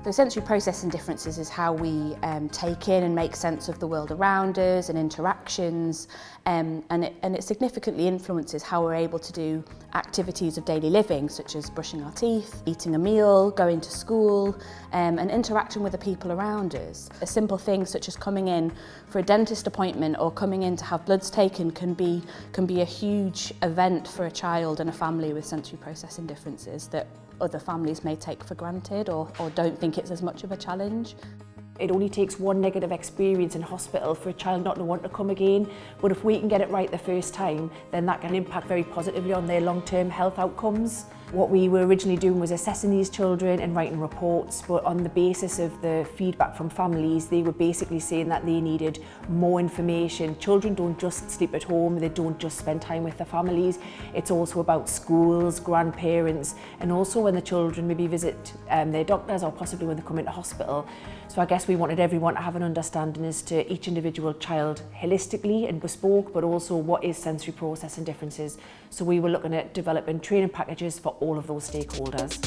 So sensory processing differences is how we take in and make sense of the world around us and interactions, and it significantly influences how we're able to do activities of daily living, such as brushing our teeth, eating a meal, going to school, and interacting with the people around us. A simple thing such as coming in for a dentist appointment or coming in to have bloods taken can be a huge event for a child and a family with sensory processing differences that other families may take for granted or don't think it's as much of a challenge. It only takes one negative experience in hospital for a child not to want to come again, but if we can get it right the first time, then that can impact very positively on their long-term health outcomes. What we were originally doing was assessing these children and writing reports, but on the basis of the feedback from families, they were basically saying that they needed more information. Children don't just sleep at home, they don't just spend time with their families. It's also about schools, grandparents, and also when the children maybe visit their doctors or possibly when they come into hospital. So I guess we wanted everyone to have an understanding as to each individual child holistically and bespoke, but also what is sensory processing differences. So we were looking at developing training packages for all of those stakeholders.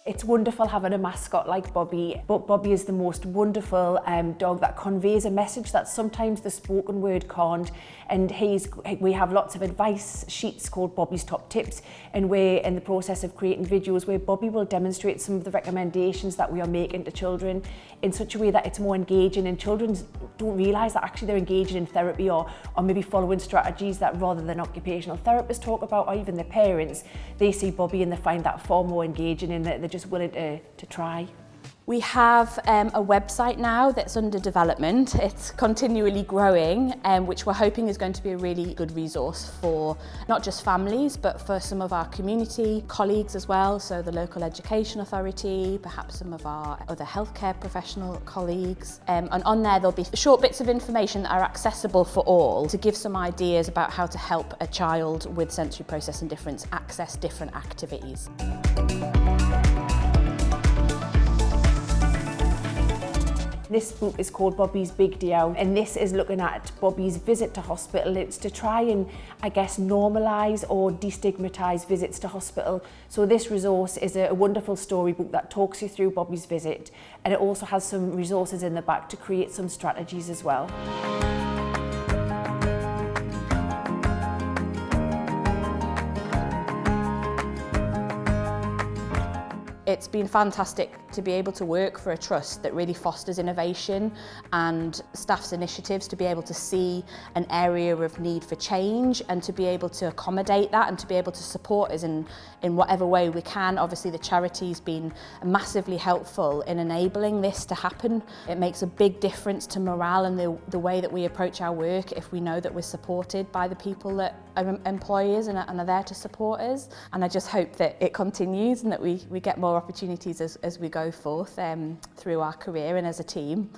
It's wonderful having a mascot like Bobby, but Bobby is the most wonderful dog that conveys a message that sometimes the spoken word can't. And we have lots of advice sheets called Bobby's Top Tips, and we're in the process of creating videos where Bobby will demonstrate some of the recommendations that we are making to children in such a way that it's more engaging, and children don't realise that actually they're engaging in therapy or maybe following strategies that rather than occupational therapists talk about, or even their parents, they see Bobby and they find that far more engaging and they're just willing to try. We have a website now that's under development. It's continually growing, which we're hoping is going to be a really good resource for not just families, but for some of our community colleagues as well. So the local education authority, perhaps some of our other healthcare professional colleagues. And on there, there'll be short bits of information that are accessible for all to give some ideas about how to help a child with sensory processing difference access different activities. This book is called Bobby's Big Day Out, and this is looking at Bobby's visit to hospital. It's to try and, I guess, normalise or destigmatise visits to hospital. So this resource is a wonderful storybook that talks you through Bobby's visit, and it also has some resources in the back to create some strategies as well. It's been fantastic to be able to work for a trust that really fosters innovation and staff's initiatives, to be able to see an area of need for change and to be able to accommodate that and to be able to support us in whatever way we can. Obviously the charity's been massively helpful in enabling this to happen. It makes a big difference to morale and the way that we approach our work if we know that we're supported by the people that are employers and are there to support us. And I just hope that it continues and that we get more opportunities as we go forth through our career and as a team.